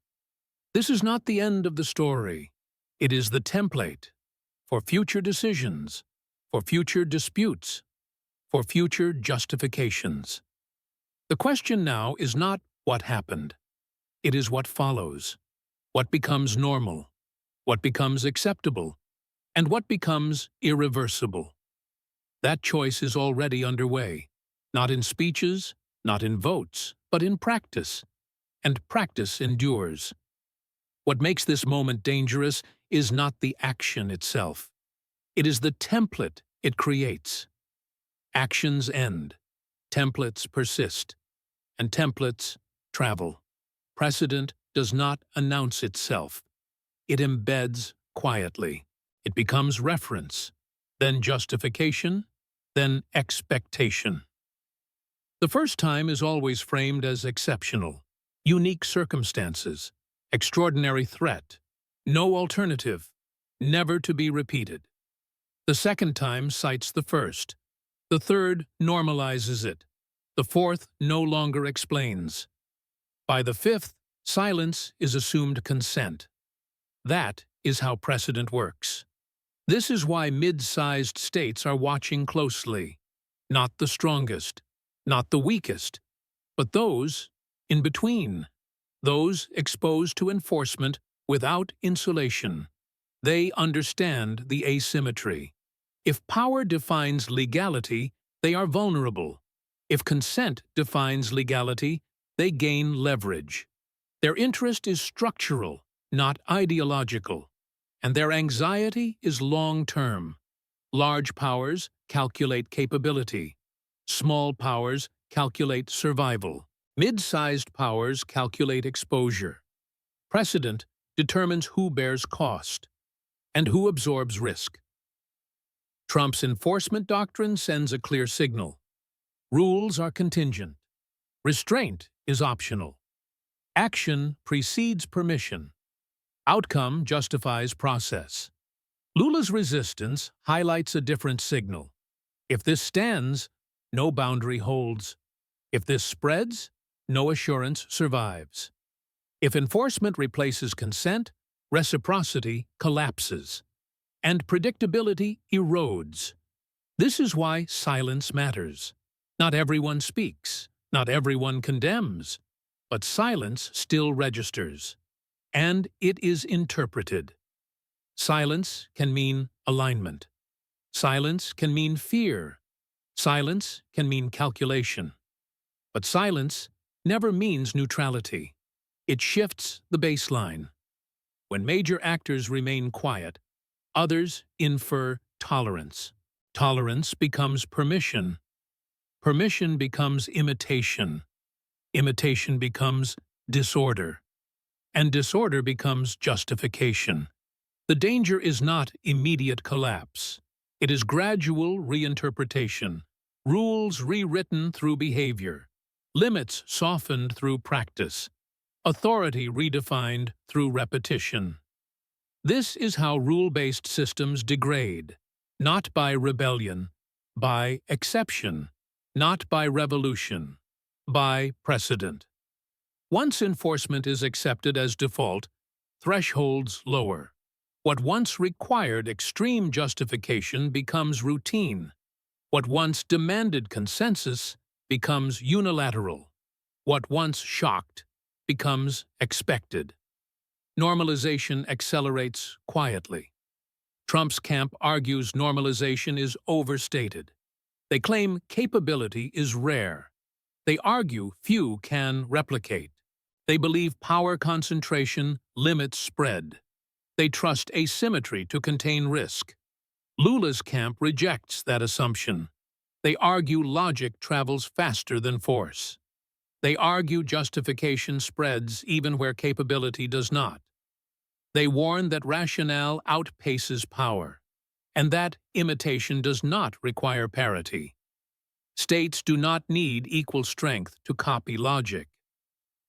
This is not the end of the story. It is the template for future decisions, for future disputes, for future justifications. The question now is not what happened. It is what follows, what becomes normal, what becomes acceptable, and what becomes irreversible. That choice is already underway, not in speeches, not in votes, but in practice. And practice endures. What makes this moment dangerous is not the action itself. It is the template it creates. Actions end. Templates persist. And templates travel. Precedent does not announce itself. It embeds quietly. It becomes reference, then justification, then expectation. The first time is always framed as exceptional, unique circumstances, extraordinary threat, no alternative, never to be repeated. The second time cites the first. The third normalizes it. The fourth no longer explains. By the fifth, silence is assumed consent. That is how precedent works. This is why mid-sized states are watching closely. Not the strongest, not the weakest, but those in between. Those exposed to enforcement without insulation. They understand the asymmetry. If power defines legality, they are vulnerable. If consent defines legality, they gain leverage. Their interest is structural, not ideological, and their anxiety is long-term. Large powers calculate capability. Small powers calculate survival. Mid-sized powers calculate exposure. Precedent determines who bears cost and who absorbs risk. Trump's enforcement doctrine sends a clear signal. Rules are contingent. Restraint is optional. Action precedes permission. Outcome justifies process. Lula's resistance highlights a different signal. If this stands, no boundary holds. If this spreads, no assurance survives. If enforcement replaces consent, reciprocity collapses, and predictability erodes. This is why silence matters. Not everyone speaks, not everyone condemns, but silence still registers, and it is interpreted. Silence can mean alignment. Silence can mean fear. Silence can mean calculation. But silence never means neutrality. It shifts the baseline. When major actors remain quiet, others infer tolerance. Tolerance becomes permission. Permission becomes imitation. Imitation becomes disorder. And disorder becomes justification. The danger is not immediate collapse. It is gradual reinterpretation, rules rewritten through behavior, limits softened through practice, authority redefined through repetition. This is how rule-based systems degrade, not by rebellion, by exception, not by revolution, by precedent. Once enforcement is accepted as default, thresholds lower. What once required extreme justification becomes routine. What once demanded consensus becomes unilateral. What once shocked becomes expected. Normalization accelerates quietly. Trump's camp argues normalization is overstated. They claim capability is rare. They argue few can replicate. They believe power concentration limits spread. They trust asymmetry to contain risk. Lula's camp rejects that assumption. They argue logic travels faster than force. They argue justification spreads even where capability does not. They warn that rationale outpaces power, and that imitation does not require parity. States do not need equal strength to copy logic.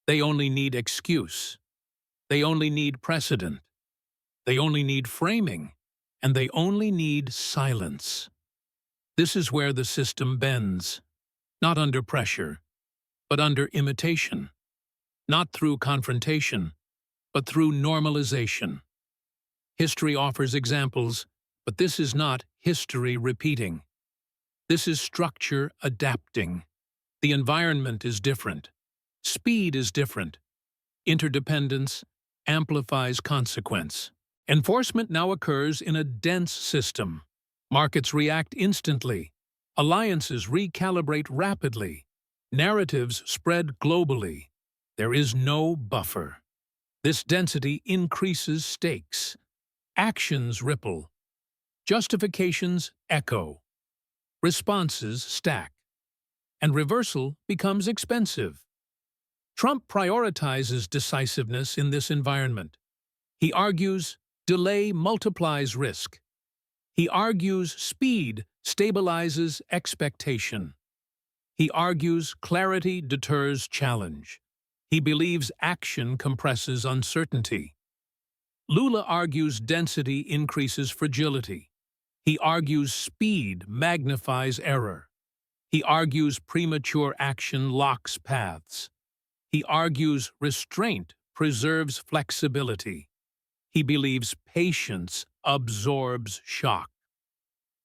They only need excuse. They only need precedent. They only need framing, and they only need silence. This is where the system bends, not under pressure, but under imitation, not through confrontation, but through normalization. History offers examples, but this is not history repeating. This is structure adapting. The environment is different. Speed is different. Interdependence amplifies consequence. Enforcement now occurs in a dense system. Markets react instantly. Alliances recalibrate rapidly. Narratives spread globally. There is no buffer. This density increases stakes. Actions ripple. Justifications echo. Responses stack. And reversal becomes expensive. Trump prioritizes decisiveness in this environment. He argues delay multiplies risk. He argues speed stabilizes expectation. He argues clarity deters challenge. He believes action compresses uncertainty. Lula argues density increases fragility. He argues speed magnifies error. He argues premature action locks paths. He argues restraint preserves flexibility. He believes patience absorbs shock.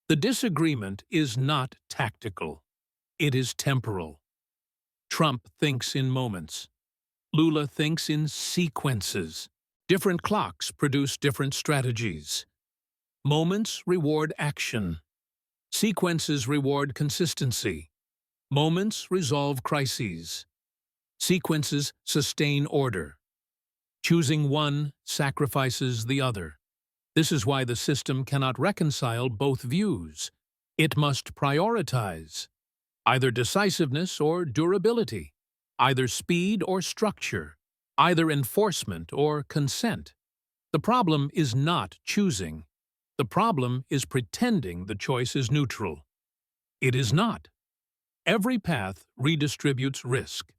The disagreement is not tactical. It is temporal. Trump thinks in moments. Lula thinks in sequences. Different clocks produce different strategies. Moments reward action. Sequences reward consistency. Moments resolve crises. Sequences sustain order. Choosing one sacrifices the other. This is why the system cannot reconcile both views. It must prioritize either decisiveness or durability, either speed or structure, either enforcement or consent. The problem is not choosing. The problem is pretending the choice is neutral. It is not. Every path redistributes risk.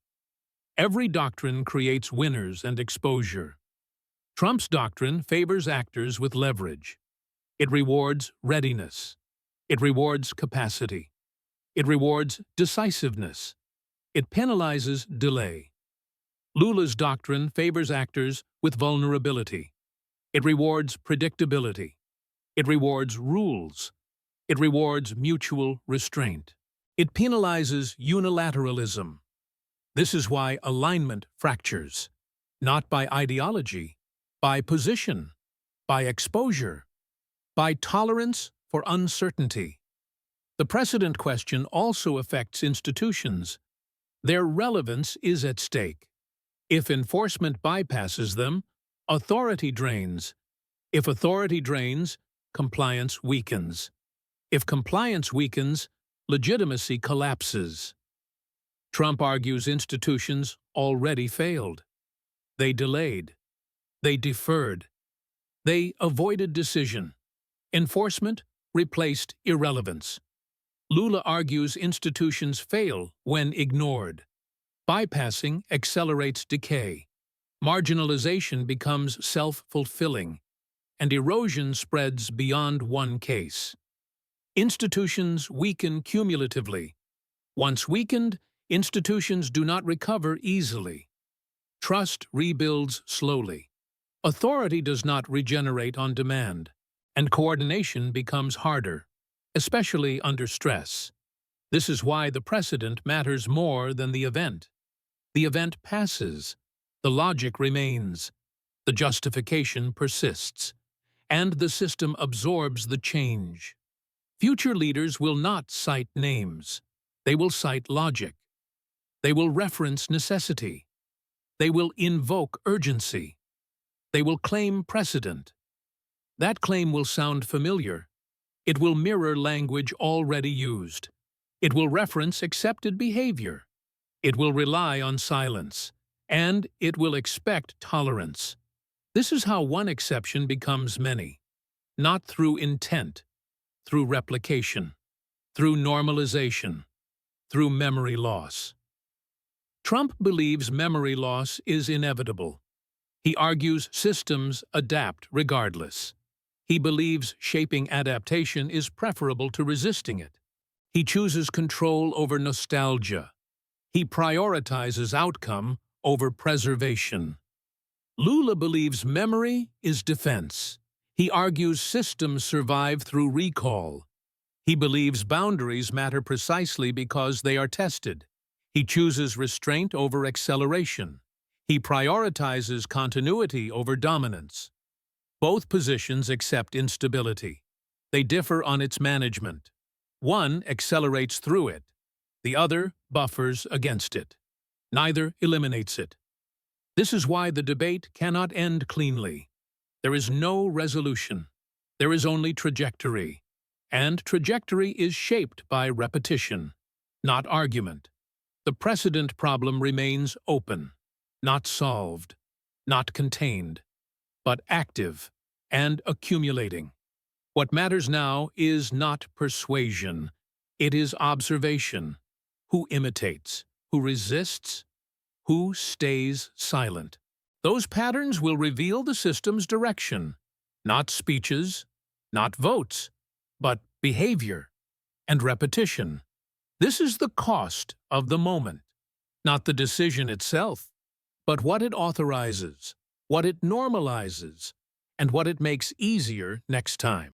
Every doctrine creates winners and exposure. Trump's doctrine favors actors with leverage. It rewards readiness. It rewards capacity. It rewards decisiveness. It penalizes delay. Lula's doctrine favors actors with vulnerability. It rewards predictability. It rewards rules. It rewards mutual restraint. It penalizes unilateralism. This is why alignment fractures, not by ideology, by position, by exposure, by tolerance for uncertainty. The precedent question also affects institutions. Their relevance is at stake. If enforcement bypasses them, authority drains. If authority drains, compliance weakens. If compliance weakens, legitimacy collapses. Trump argues institutions already failed. They delayed. They deferred. They avoided decision. Enforcement replaced irrelevance. Lula argues institutions fail when ignored. Bypassing accelerates decay. Marginalization becomes self-fulfilling, and erosion spreads beyond one case. Institutions weaken cumulatively. Once weakened, institutions do not recover easily. Trust rebuilds slowly. Authority does not regenerate on demand, and coordination becomes harder, especially under stress. This is why the precedent matters more than the event. The event passes, the logic remains, the justification persists, and the system absorbs the change. Future leaders will not cite names. They will cite logic. They will reference necessity. They will invoke urgency. They will claim precedent. That claim will sound familiar. It will mirror language already used. It will reference accepted behavior. It will rely on silence. And it will expect tolerance. This is how one exception becomes many. Not through intent, through replication, through normalization, through memory loss. Trump believes memory loss is inevitable. He argues systems adapt regardless. He believes shaping adaptation is preferable to resisting it. He chooses control over nostalgia. He prioritizes outcome over preservation. Lula believes memory is defense. He argues systems survive through recall. He believes boundaries matter precisely because they are tested. He chooses restraint over acceleration. He prioritizes continuity over dominance. Both positions accept instability. They differ on its management. One accelerates through it. The other buffers against it. Neither eliminates it. This is why the debate cannot end cleanly. There is no resolution. There is only trajectory. And trajectory is shaped by repetition, not argument. The precedent problem remains open, not solved, not contained, but active and accumulating. What matters now is not persuasion. It is observation. Who imitates? Who resists? Who stays silent? Those patterns will reveal the system's direction. Not speeches, not votes, but behavior and repetition. This is the cost of the moment, not the decision itself, but what it authorizes, what it normalizes, and what it makes easier next time.